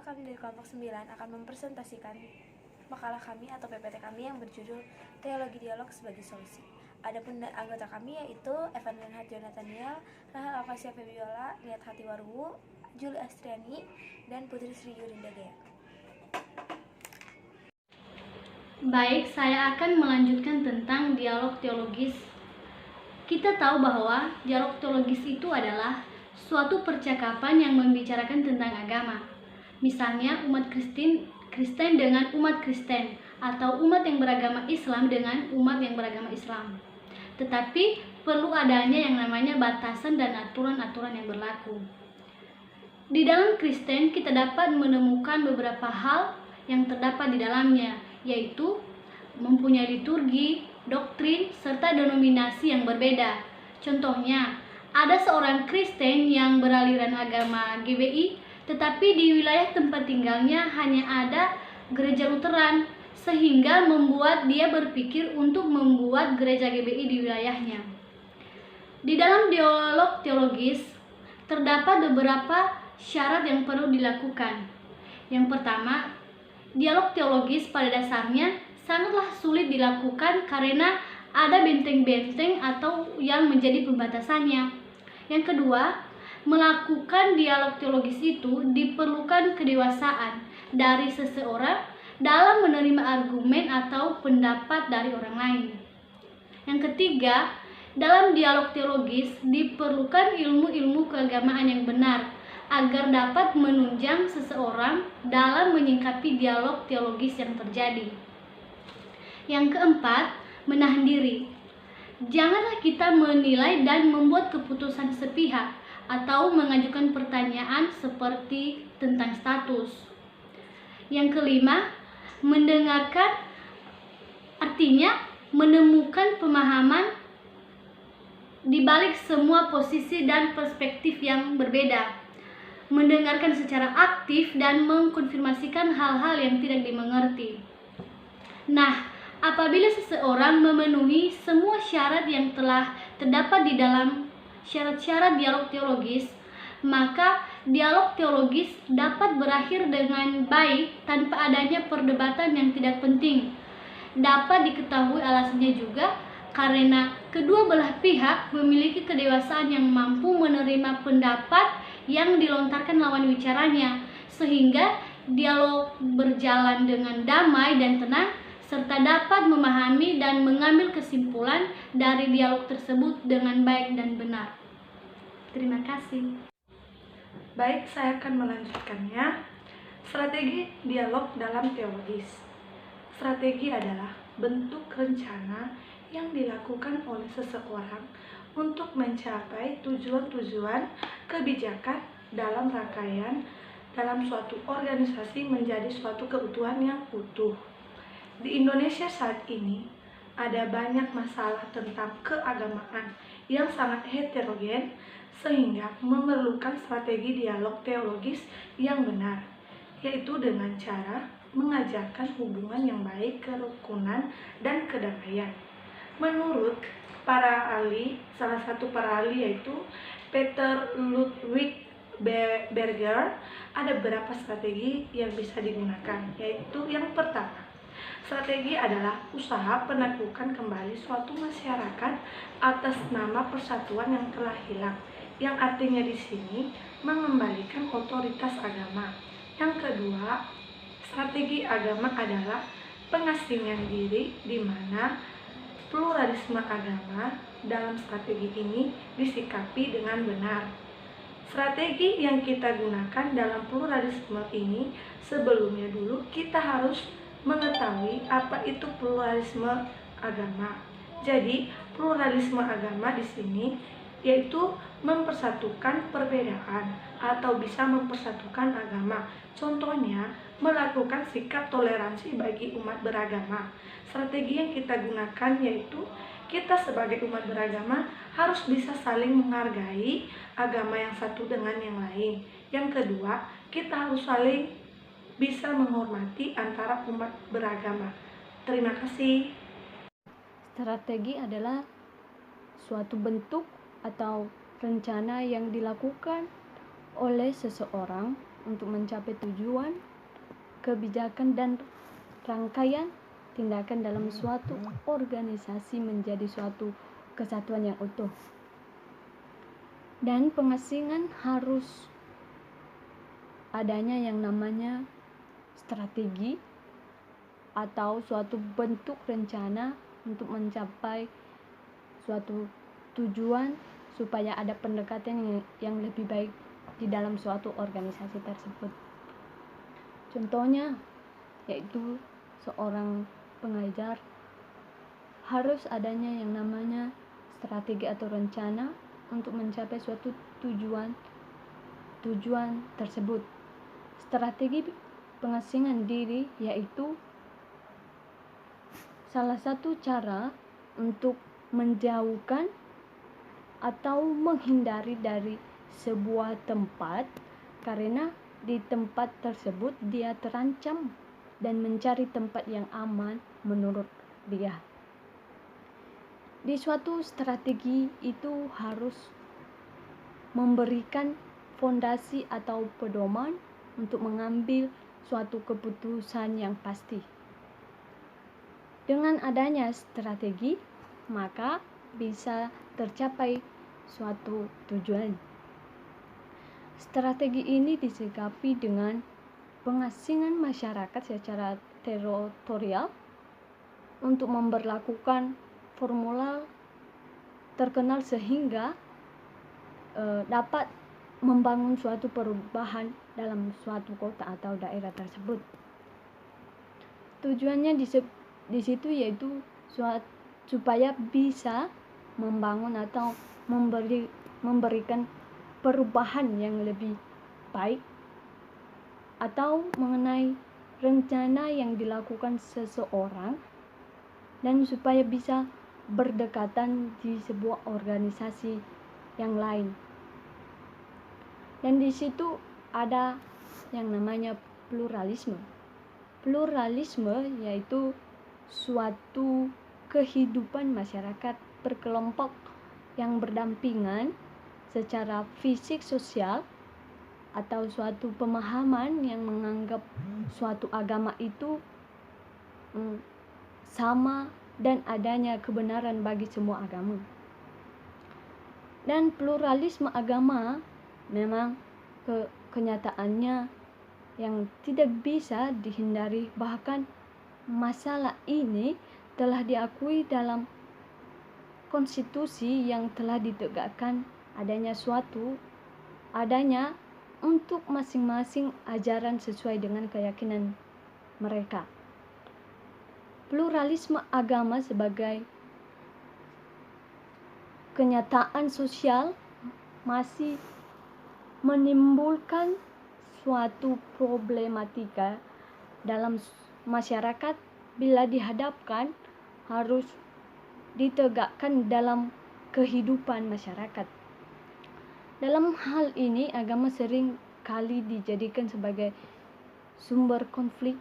kami dari kelompok 9 akan mempresentasikan makalah kami atau PPT kami yang berjudul Teologi Dialog sebagai Solusi. Adapun anggota kami yaitu Evan Renhat Nathaniel, Rahel Alfasia Febiola, Niat Hati Waruwu, Juli Astriani, dan Putri Sri Yurinda Dea. Baik, saya akan melanjutkan tentang dialog teologis. Kita tahu bahwa dialog teologis itu adalah suatu percakapan yang membicarakan tentang agama. Misalnya umat Kristen dengan umat Kristen, atau umat yang beragama Islam dengan umat yang beragama Islam. Tetapi perlu adanya yang namanya batasan dan aturan-aturan yang berlaku. Di dalam Kristen kita dapat menemukan beberapa hal yang terdapat di dalamnya, yaitu mempunyai liturgi, doktrin, serta denominasi yang berbeda. Contohnya, ada seorang Kristen yang beraliran agama GBI, tetapi di wilayah tempat tinggalnya hanya ada gereja Lutheran, sehingga membuat dia berpikir untuk membuat gereja GBI di wilayahnya. Di dalam dialog teologis, terdapat beberapa syarat yang perlu dilakukan. Yang pertama, dialog teologis pada dasarnya sangatlah sulit dilakukan karena ada benteng-benteng atau yang menjadi pembatasannya. Yang kedua, melakukan dialog teologis itu diperlukan kedewasaan dari seseorang dalam menerima argumen atau pendapat dari orang lain. Yang ketiga, dalam dialog teologis diperlukan ilmu-ilmu keagamaan yang benar agar dapat menunjang seseorang dalam menyikapi dialog teologis yang terjadi. Yang keempat, menahan diri. Janganlah kita menilai dan membuat keputusan sepihak atau mengajukan pertanyaan seperti tentang status. Yang kelima, mendengarkan, artinya menemukan pemahaman di balik semua posisi dan perspektif yang berbeda. Mendengarkan secara aktif dan mengkonfirmasikan hal-hal yang tidak dimengerti. Nah, apabila seseorang memenuhi semua syarat yang telah terdapat di dalam syarat-syarat dialog teologis, maka dialog teologis dapat berakhir dengan baik tanpa adanya perdebatan yang tidak penting. Dapat diketahui alasannya juga karena kedua belah pihak memiliki kedewasaan yang mampu menerima pendapat yang dilontarkan lawan bicaranya, sehingga dialog berjalan dengan damai dan tenang, serta dapat memahami dan mengambil kesimpulan dari dialog tersebut dengan baik dan benar. Terima kasih. Baik, saya akan melanjutkannya. Strategi dialog dalam teologis. Strategi adalah bentuk rencana yang dilakukan oleh seseorang untuk mencapai tujuan-tujuan kebijakan dalam rangkaian dalam suatu organisasi menjadi suatu keutuhan yang utuh. Di Indonesia saat ini ada banyak masalah tentang keagamaan yang sangat heterogen sehingga memerlukan strategi dialog teologis yang benar, yaitu dengan cara mengajarkan hubungan yang baik, kerukunan, dan kedamaian. Menurut para ahli, salah satu para ahli yaitu Peter Ludwig Berger, ada beberapa strategi yang bisa digunakan, yaitu yang pertama, strategi adalah usaha penaklukan kembali suatu masyarakat atas nama persatuan yang telah hilang, yang artinya di sini mengembalikan otoritas agama. Yang kedua, strategi agama adalah pengasingan diri, di mana pluralisme agama dalam strategi ini disikapi dengan benar. Strategi yang kita gunakan dalam pluralisme ini, sebelumnya dulu kita harus mengetahui apa itu pluralisme agama. Jadi, pluralisme agama di sini yaitu mempersatukan perbedaan atau bisa mempersatukan agama. Contohnya, melakukan sikap toleransi bagi umat beragama. Strategi yang kita gunakan yaitu kita sebagai umat beragama harus bisa saling menghargai agama yang satu dengan yang lain. Yang kedua, kita harus saling bisa menghormati antara umat beragama. Terima kasih. Strategi adalah suatu bentuk atau rencana yang dilakukan oleh seseorang untuk mencapai tujuan, kebijakan, dan rangkaian tindakan dalam suatu organisasi menjadi suatu kesatuan yang utuh. Dan pengasingan harus adanya yang namanya strategi atau suatu bentuk rencana untuk mencapai suatu tujuan supaya ada pendekatan yang lebih baik di dalam suatu organisasi tersebut. Contohnya yaitu seorang pengajar harus adanya yang namanya strategi atau rencana untuk mencapai suatu tujuan tersebut. Strategi pengasingan diri yaitu salah satu cara untuk menjauhkan atau menghindari dari sebuah tempat karena di tempat tersebut dia terancam dan mencari tempat yang aman menurut dia. Di suatu strategi itu harus memberikan fondasi atau pedoman untuk mengambil suatu keputusan yang pasti. Dengan adanya strategi, maka bisa tercapai suatu tujuan. Strategi ini disikapi dengan pengasingan masyarakat secara teritorial untuk memberlakukan formula terkenal sehingga dapat membangun suatu perubahan dalam suatu kota atau daerah tersebut. Tujuannya di situ yaitu supaya bisa membangun atau memberikan perubahan yang lebih baik atau mengenai rencana yang dilakukan seseorang dan supaya bisa berdekatan di sebuah organisasi yang lain. Dan di situ ada yang namanya pluralisme. Pluralisme yaitu suatu kehidupan masyarakat berkelompok yang berdampingan secara fisik sosial atau suatu pemahaman yang menganggap suatu agama itu sama dan adanya kebenaran bagi semua agama. Dan pluralisme agama memang kenyataannya yang tidak bisa dihindari, bahkan masalah ini telah diakui dalam konstitusi yang telah ditegakkan adanya untuk masing-masing ajaran sesuai dengan keyakinan mereka. Pluralisme agama sebagai kenyataan sosial masih menimbulkan suatu problematika dalam masyarakat bila dihadapkan harus ditegakkan dalam kehidupan masyarakat. Dalam hal ini agama sering kali dijadikan sebagai sumber konflik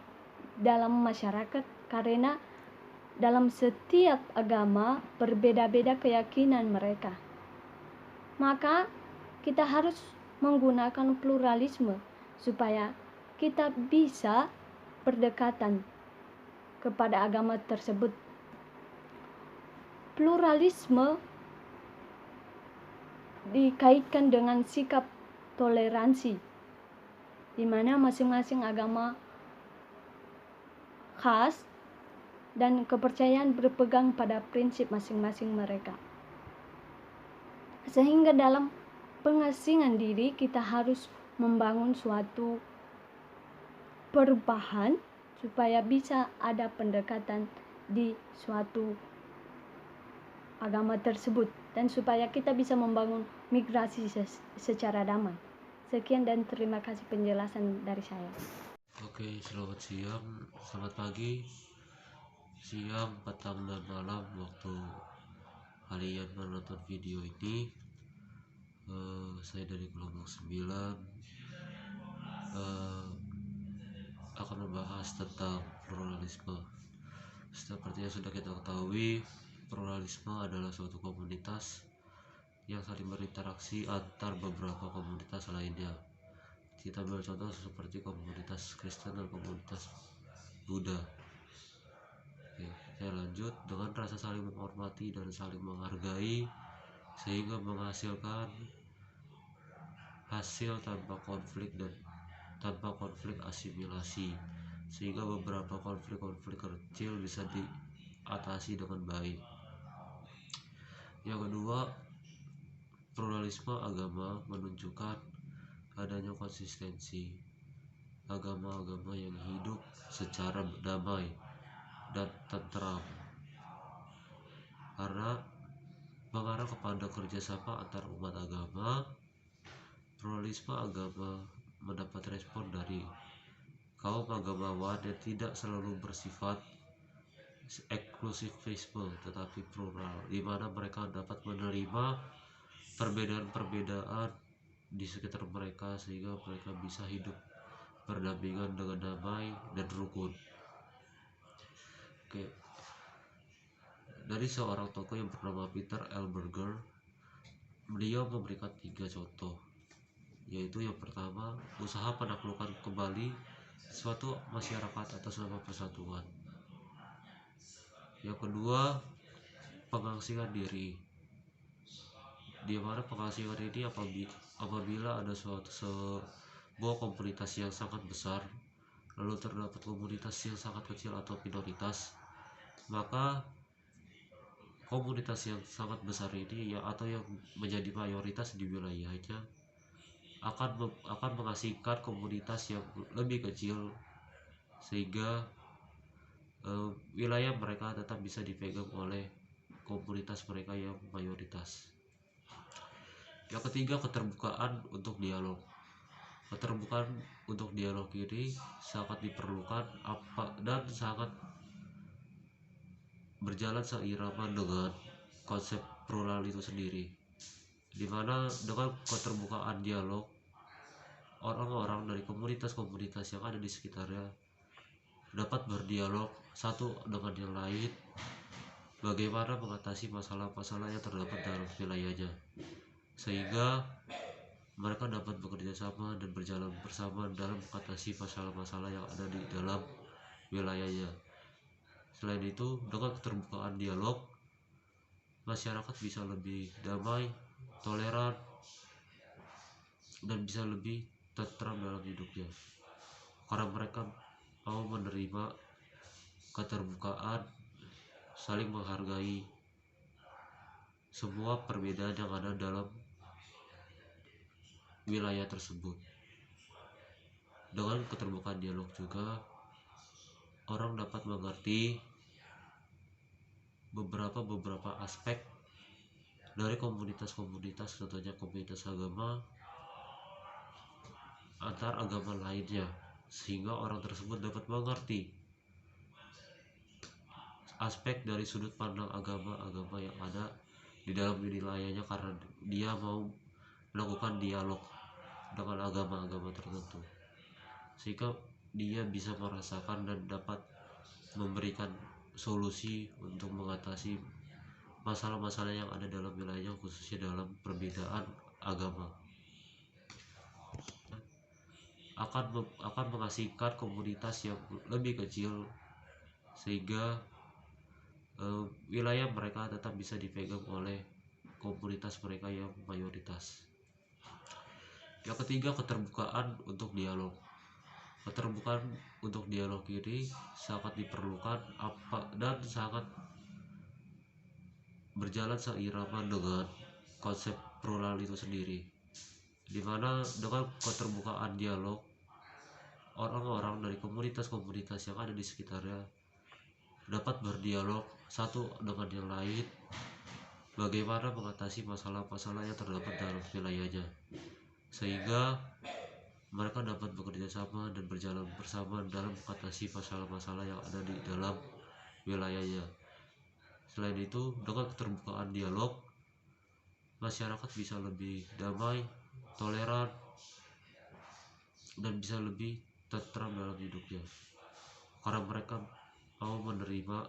dalam masyarakat karena dalam setiap agama berbeda-beda keyakinan mereka. Maka kita harus menggunakan pluralisme supaya kita bisa berdekatan kepada agama tersebut. Pluralisme dikaitkan dengan sikap toleransi, di mana masing-masing agama khas dan kepercayaan berpegang pada prinsip masing-masing mereka. Sehingga dalam pengasingan diri kita harus membangun suatu perubahan supaya bisa ada pendekatan di suatu agama tersebut dan supaya kita bisa membangun migrasi secara damai. Sekian dan terima kasih penjelasan dari saya. Oke, selamat siang, selamat pagi, siang, petang, dan malam waktu kalian menonton video ini. Saya dari kelompok 9 akan membahas tentang pluralisme. Seperti yang sudah kita ketahui, pluralisme adalah suatu komunitas yang saling berinteraksi antar beberapa komunitas lainnya. Kita ambil contoh seperti komunitas Kristen dan komunitas Buddha. Oke, saya lanjut. Dengan rasa saling menghormati dan saling menghargai sehingga menghasilkan hasil tanpa konflik asimilasi, sehingga beberapa konflik kecil bisa diatasi dengan baik. Yang kedua, pluralisme agama menunjukkan adanya konsistensi agama-agama yang hidup secara damai dan tentram, karena mengarah kepada kerjasama antar umat agama. Pluralisme agama mendapat respon dari kaum agamawan yang tidak selalu bersifat eksklusivisme tetapi plural, di mana mereka dapat menerima perbedaan-perbedaan di sekitar mereka sehingga mereka bisa hidup berdampingan dengan damai dan rukun. Oke. Dari seorang tokoh yang bernama Peter L. Berger, beliau memberikan 3 contoh, yaitu yang pertama, usaha penaklukan kembali suatu masyarakat atas nama persatuan. Yang kedua, pengasihan diri, di mana pengasihan ini apabila ada sebuah komunitas yang sangat besar lalu terdapat komunitas yang sangat kecil atau minoritas, maka komunitas yang sangat besar ini atau yang menjadi mayoritas di wilayahnya akan mengasingkan komunitas yang lebih kecil sehingga wilayah mereka tetap bisa dipegang oleh komunitas mereka yang mayoritas. Yang ketiga, keterbukaan untuk dialog. Keterbukaan untuk dialog ini sangat diperlukan dan sangat berjalan seirama dengan konsep plural itu sendiri, dimana dengan keterbukaan dialog orang-orang dari komunitas-komunitas yang ada di sekitarnya dapat berdialog satu dengan yang lain bagaimana mengatasi masalah-masalah yang terdapat dalam wilayahnya, sehingga mereka dapat bekerja sama dan berjalan bersama dalam mengatasi masalah-masalah yang ada di dalam wilayahnya. Selain itu, dengan keterbukaan dialog, masyarakat bisa lebih damai, toleran, dan bisa lebih tentram dalam hidupnya, karena mereka mau menerima keterbukaan, saling menghargai semua perbedaan yang ada dalam wilayah tersebut. Dengan keterbukaan dialog juga, orang dapat mengerti beberapa aspek dari komunitas-komunitas, contohnya komunitas agama antar agama lainnya, sehingga orang tersebut dapat mengerti aspek dari sudut pandang agama-agama yang ada di dalam wilayahnya, karena dia mau melakukan dialog dengan agama-agama tertentu, sehingga dia bisa merasakan dan dapat memberikan solusi untuk mengatasi masalah-masalah yang ada dalam wilayahnya, khususnya dalam perbedaan agama. Akan mengasingkan komunitas yang lebih kecil sehingga wilayah mereka tetap bisa dipegang oleh komunitas mereka yang mayoritas. Yang ketiga, keterbukaan untuk dialog. Keterbukaan untuk dialog ini sangat diperlukan dan sangat berjalan seirama dengan konsep plural itu sendiri, dimana dengan keterbukaan dialog orang-orang dari komunitas-komunitas yang ada di sekitarnya dapat berdialog satu dengan yang lain bagaimana mengatasi masalah-masalah yang terdapat dalam wilayahnya, sehingga mereka dapat bekerja sama dan berjalan bersama dalam mengatasi masalah-masalah yang ada di dalam wilayahnya. Selain itu, dengan keterbukaan dialog, masyarakat bisa lebih damai, toleran, dan bisa lebih tentram dalam hidupnya, karena mereka mau menerima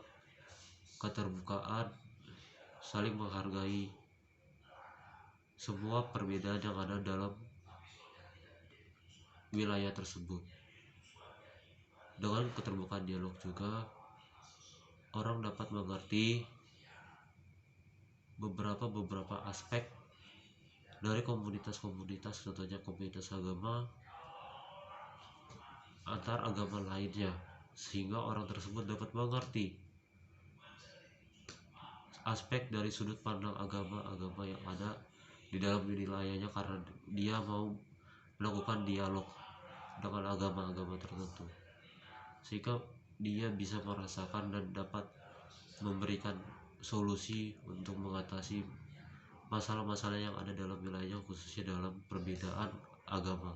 keterbukaan, saling menghargai semua perbedaan yang ada dalam wilayah tersebut. Dengan keterbukaan dialog juga orang dapat mengerti beberapa aspek dari komunitas-komunitas, contohnya komunitas agama antar agama lainnya, sehingga orang tersebut dapat mengerti aspek dari sudut pandang agama-agama yang ada di dalam wilayahnya, karena dia mau melakukan dialog dengan agama-agama tertentu, sehingga dia bisa merasakan dan dapat memberikan solusi untuk mengatasi masalah-masalah yang ada dalam wilayahnya, khususnya dalam perbedaan agama.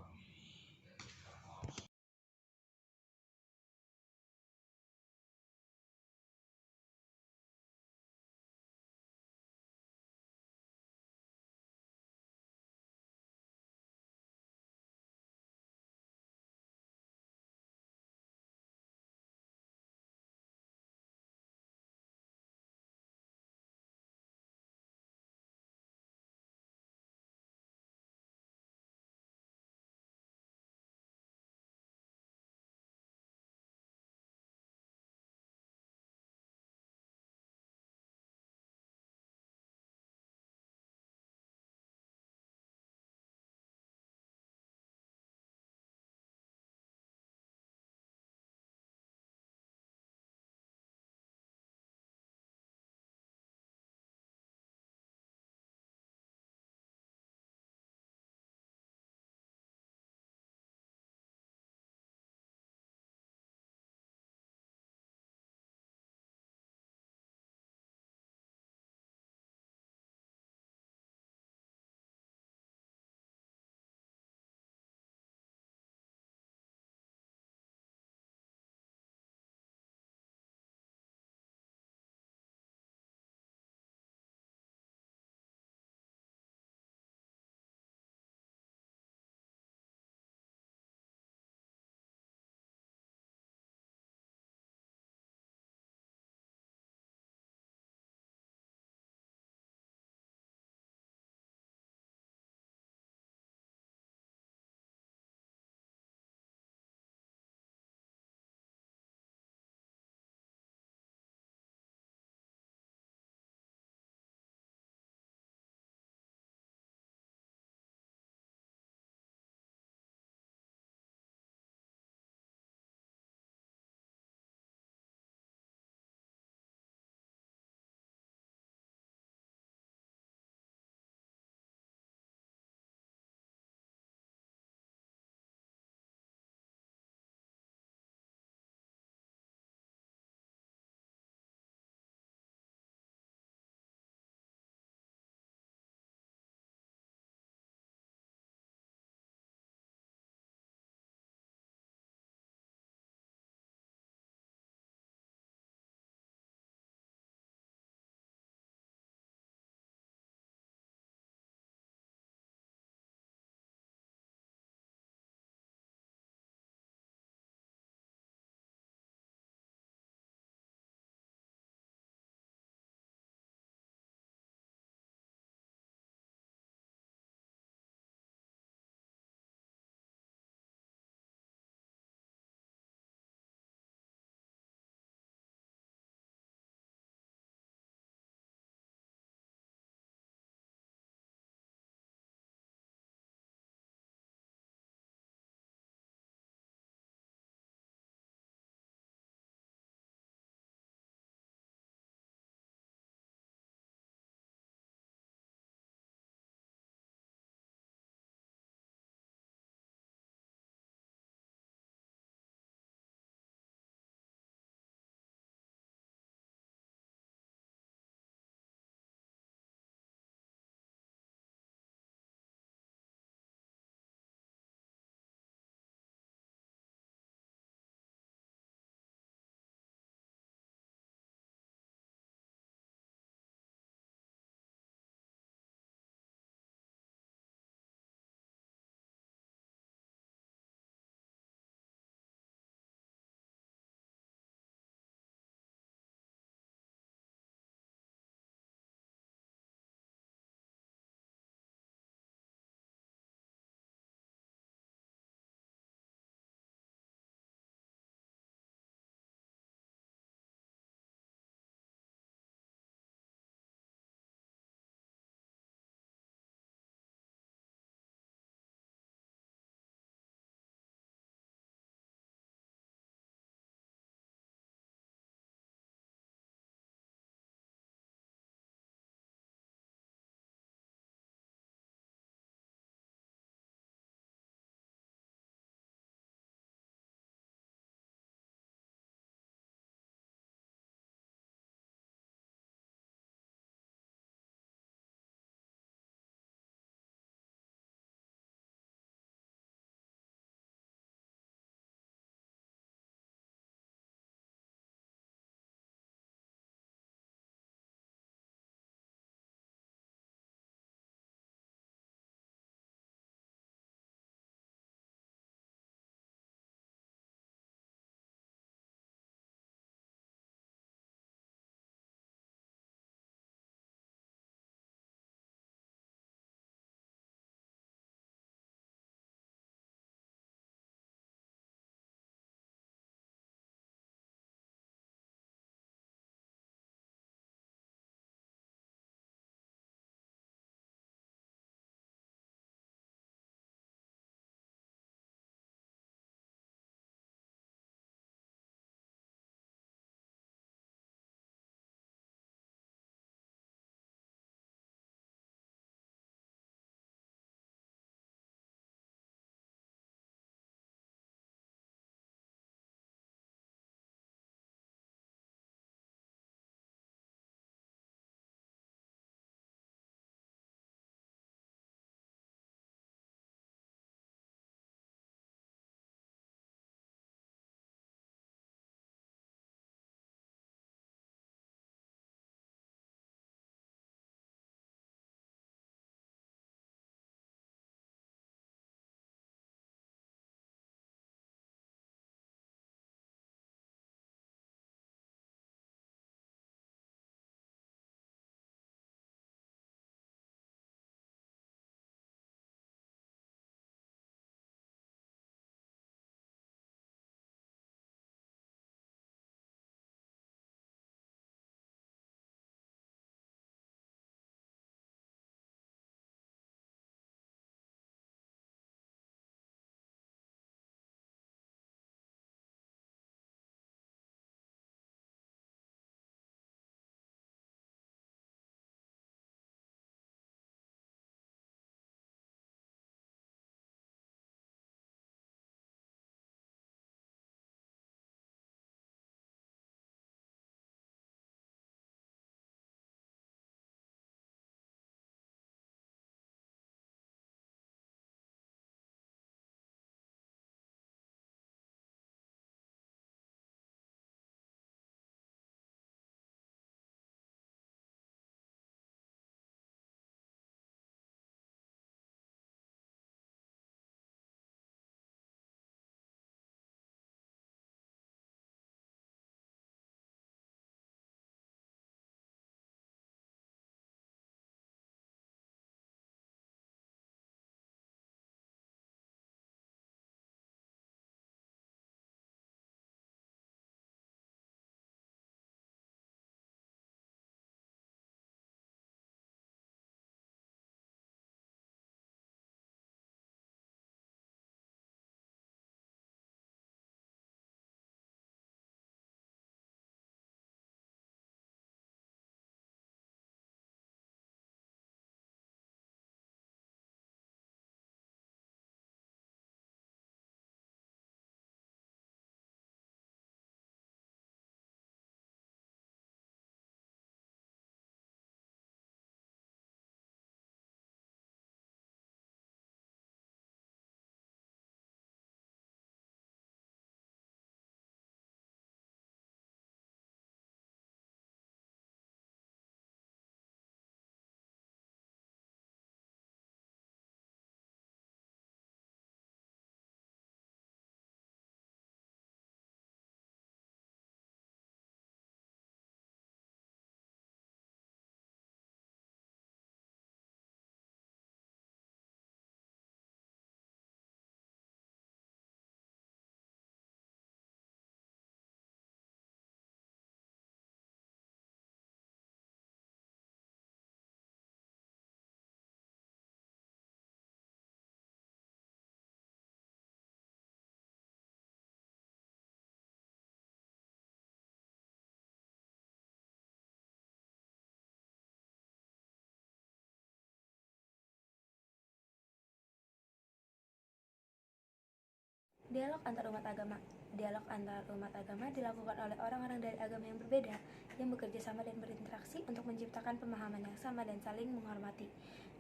Dialog antar umat agama. Dialog antar umat agama dilakukan oleh orang-orang dari agama yang berbeda yang bekerja sama dan berinteraksi untuk menciptakan pemahaman yang sama dan saling menghormati.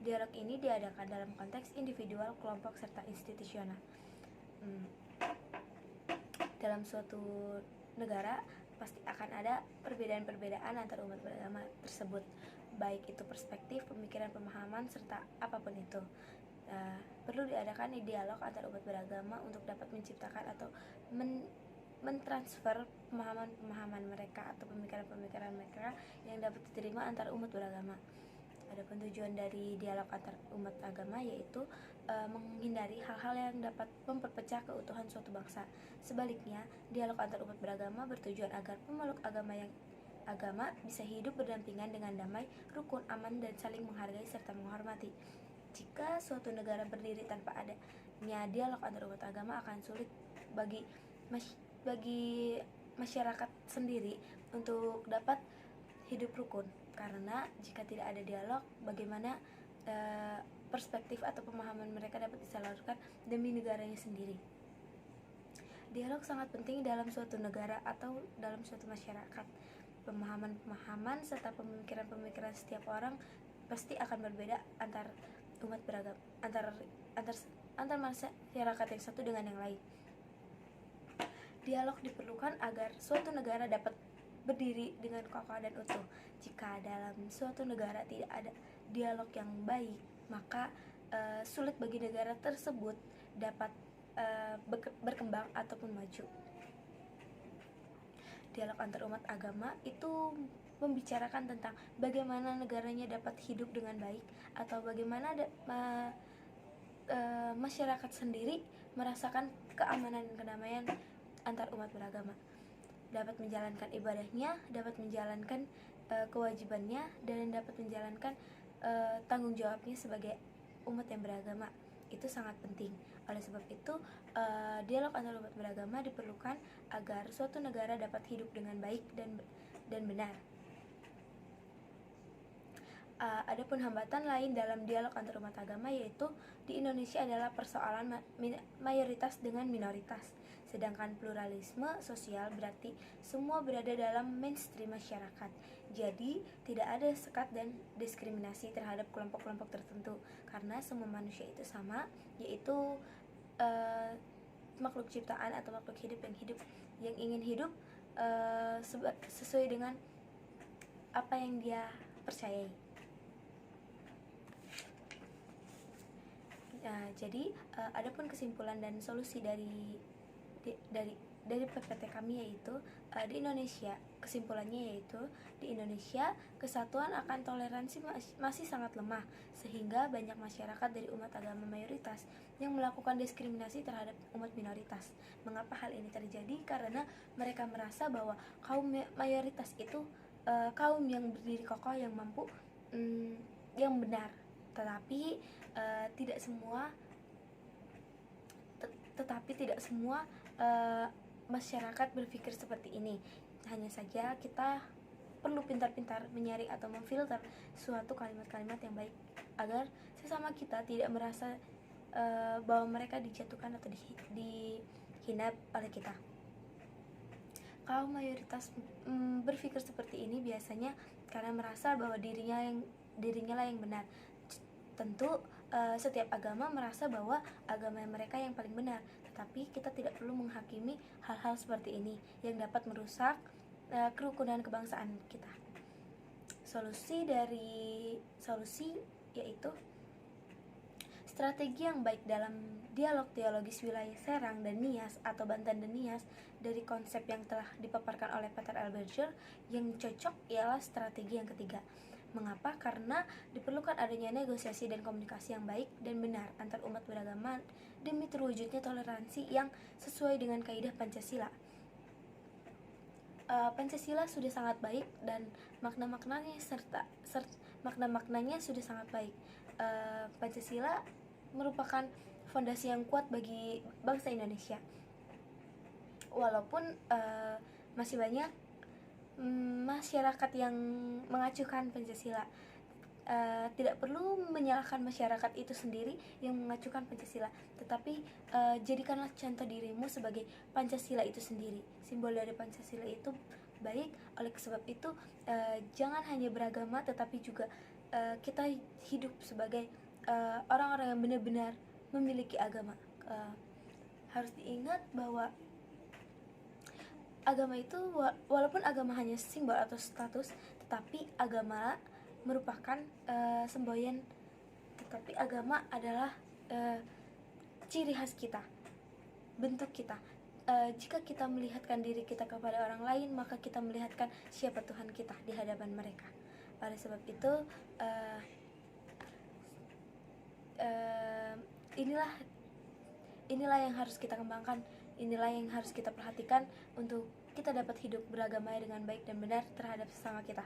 Dialog ini diadakan dalam konteks individual, kelompok, serta institusional. Dalam suatu negara pasti akan ada perbedaan-perbedaan antar umat beragama tersebut, baik itu perspektif, pemikiran, pemahaman, serta apapun itu. Perlu diadakan dialog antar umat beragama untuk dapat menciptakan atau mentransfer pemahaman-pemahaman mereka atau pemikiran-pemikiran mereka yang dapat diterima antar umat beragama. Adapun tujuan dari dialog antar umat agama yaitu menghindari hal-hal yang dapat memperpecah keutuhan suatu bangsa. Sebaliknya, dialog antar umat beragama bertujuan agar pemeluk agama bisa hidup berdampingan dengan damai, rukun, aman, dan saling menghargai serta menghormati. Jika suatu negara berdiri tanpa adanya dialog antar umat agama, akan sulit bagi masyarakat sendiri untuk dapat hidup rukun. Karena jika tidak ada dialog, bagaimana perspektif atau pemahaman mereka dapat disalurkan demi negaranya sendiri. Dialog sangat penting dalam suatu negara atau dalam suatu masyarakat. Pemahaman-pemahaman serta pemikiran-pemikiran setiap orang pasti akan berbeda antar umat beragama, antar masyarakat yang satu dengan yang lain. Dialog diperlukan agar suatu negara dapat berdiri dengan kokoh dan utuh. Jika dalam suatu negara tidak ada dialog yang baik, maka sulit bagi negara tersebut dapat berkembang ataupun maju. Dialog antar umat agama itu membicarakan tentang bagaimana negaranya dapat hidup dengan baik, atau bagaimana masyarakat sendiri merasakan keamanan dan kedamaian antar umat beragama, dapat menjalankan ibadahnya, dapat menjalankan kewajibannya, dan dapat menjalankan tanggung jawabnya sebagai umat yang beragama. Itu sangat penting. Oleh sebab itu, dialog antar umat beragama diperlukan agar suatu negara dapat hidup dengan baik dan benar. Adapun hambatan lain dalam dialog antar umat agama yaitu di Indonesia adalah persoalan mayoritas dengan minoritas. Sedangkan pluralisme sosial berarti semua berada dalam mainstream masyarakat. Jadi tidak ada sekat dan diskriminasi terhadap kelompok-kelompok tertentu, karena semua manusia itu sama, yaitu makhluk ciptaan atau makhluk hidup yang ingin hidup sesuai dengan apa yang dia percayai. Jadi adapun kesimpulan dan solusi dari PPT kami yaitu di Indonesia, kesimpulannya yaitu di Indonesia kesatuan akan toleransi masih sangat lemah, sehingga banyak masyarakat dari umat agama mayoritas yang melakukan diskriminasi terhadap umat minoritas. Mengapa hal ini terjadi? Karena mereka merasa bahwa kaum mayoritas itu kaum yang berdiri kokoh, yang mampu, yang benar. Tetapi tidak semua masyarakat berpikir seperti ini. Hanya saja kita perlu pintar-pintar menyaring atau memfilter suatu kalimat-kalimat yang baik agar sesama kita tidak merasa bahwa mereka dijatuhkan atau dihina oleh kita. Kaum mayoritas berpikir seperti ini biasanya karena merasa bahwa dirinya lah yang benar. Tentu setiap agama merasa bahwa agama mereka yang paling benar, tetapi kita tidak perlu menghakimi hal-hal seperti ini yang dapat merusak kerukunan kebangsaan kita. Solusi yaitu strategi yang baik dalam dialog teologis wilayah Serang dan Nias atau Banten dan Nias dari konsep yang telah dipaparkan oleh Peter L. Berger. Yang cocok ialah strategi yang ketiga. Mengapa? Karena diperlukan adanya negosiasi dan komunikasi yang baik dan benar antar umat beragama demi terwujudnya toleransi yang sesuai dengan kaidah Pancasila. Pancasila sudah sangat baik dan makna-maknanya makna-maknanya sudah sangat baik. Pancasila merupakan fondasi yang kuat bagi bangsa Indonesia. Walaupun masih banyak masyarakat yang mengacuhkan Pancasila, tidak perlu menyalahkan masyarakat itu sendiri yang mengacukan Pancasila, tetapi jadikanlah contoh dirimu sebagai Pancasila itu sendiri. Simbol dari Pancasila itu baik, oleh sebab itu jangan hanya beragama tetapi juga kita hidup sebagai orang-orang yang benar-benar memiliki agama. Harus diingat bahwa agama itu walaupun agama hanya simbol atau status, tetapi agama merupakan semboyan, tetapi agama adalah ciri khas kita, bentuk kita. Jika kita melihatkan diri kita kepada orang lain, maka kita melihatkan siapa Tuhan kita di hadapan mereka. Oleh sebab itu inilah yang harus kita kembangkan, inilah yang harus kita perhatikan untuk kita dapat hidup beragama dengan baik dan benar terhadap sesama kita.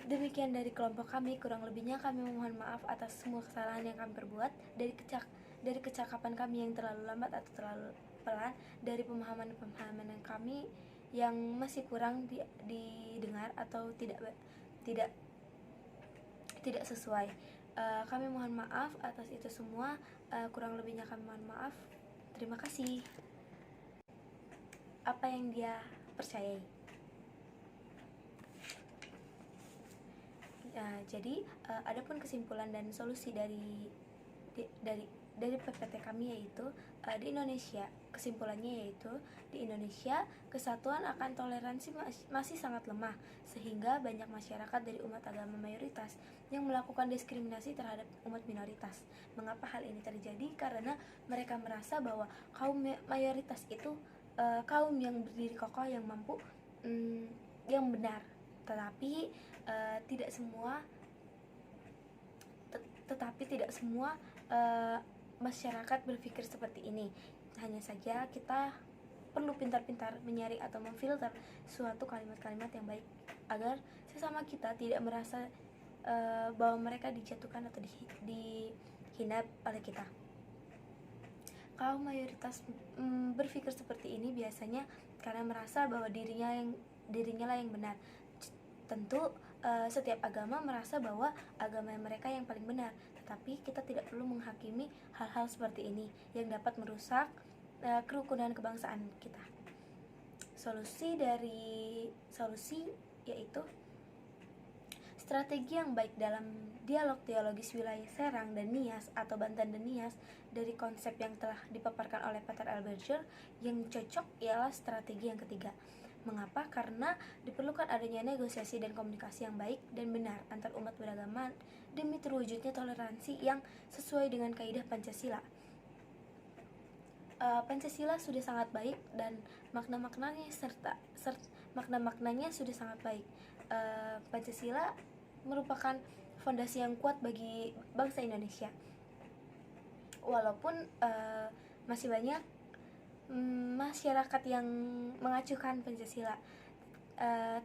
Demikian dari kelompok kami, kurang lebihnya kami memohon maaf atas semua kesalahan yang kami perbuat, dari kecakapan kami yang terlalu lambat atau terlalu pelan, dari pemahaman yang kami yang masih kurang didengar atau tidak sesuai. Kami mohon maaf atas itu semua, kurang lebihnya kami mohon maaf. Terima kasih. Apa yang dia percayai. Jadi adapun kesimpulan dan solusi dari PPT kami yaitu di Indonesia, kesimpulannya yaitu di Indonesia kesatuan akan toleransi masih sangat lemah, sehingga banyak masyarakat dari umat agama mayoritas yang melakukan diskriminasi terhadap umat minoritas. Mengapa hal ini terjadi? Karena mereka merasa bahwa kaum mayoritas itu kaum yang berdiri kokoh, yang mampu, yang benar. Tetapi tidak semua masyarakat berpikir seperti ini. Hanya saja kita perlu pintar-pintar menyaring atau memfilter suatu kalimat-kalimat yang baik agar sesama kita tidak merasa bahwa mereka dijatuhkan atau dihina oleh kita. Kaum mayoritas berpikir seperti ini biasanya karena merasa bahwa dirinya lah yang benar. Tentu setiap agama merasa bahwa agama mereka yang paling benar, tetapi kita tidak perlu menghakimi hal-hal seperti ini yang dapat merusak kerukunan kebangsaan kita. Solusi yaitu strategi yang baik dalam dialog teologis wilayah Serang dan Nias atau Banten dan Nias dari konsep yang telah dipaparkan oleh Peter L. Berger. Yang cocok ialah strategi yang ketiga. Mengapa? Karena diperlukan adanya negosiasi dan komunikasi yang baik dan benar antar umat beragama demi terwujudnya toleransi yang sesuai dengan kaidah Pancasila. Pancasila sudah sangat baik dan makna-maknanya sudah sangat baik. Pancasila merupakan fondasi yang kuat bagi bangsa Indonesia. Walaupun masih banyak masyarakat yang mengacuhkan Pancasila,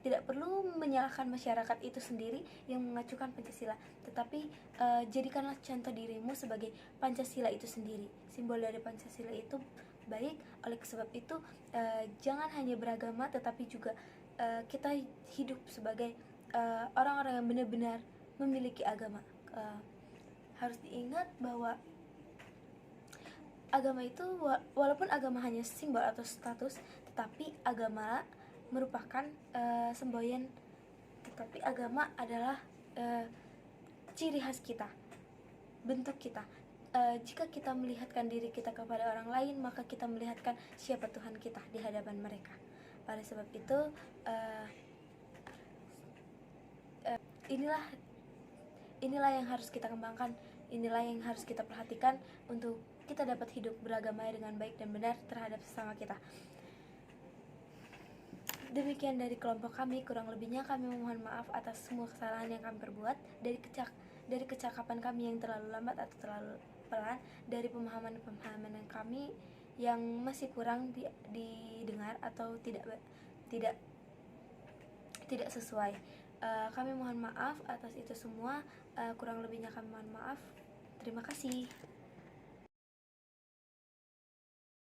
tidak perlu menyalahkan masyarakat itu sendiri yang mengacukan Pancasila, tetapi jadikanlah contoh dirimu sebagai Pancasila itu sendiri. Simbol dari Pancasila itu baik, oleh sebab itu jangan hanya beragama tetapi juga kita hidup sebagai orang-orang yang benar-benar memiliki agama. Harus diingat bahwa agama itu walaupun agama hanya simbol atau status, tetapi agama merupakan semboyan, tetapi agama adalah ciri khas kita, bentuk kita. Jika kita melihatkan diri kita kepada orang lain, maka kita melihatkan siapa Tuhan kita di hadapan mereka. Oleh sebab itu inilah yang harus kita kembangkan, inilah yang harus kita perhatikan untuk kita dapat hidup beragama dengan baik dan benar terhadap sesama kita. Demikian dari kelompok kami, kurang lebihnya kami memohon maaf atas semua kesalahan yang kami perbuat, dari kecakapan kami yang terlalu lambat atau terlalu pelan, dari pemahaman yang kami yang masih kurang didengar atau tidak sesuai. Kami mohon maaf atas itu semua, kurang lebihnya kami mohon maaf. Terima kasih.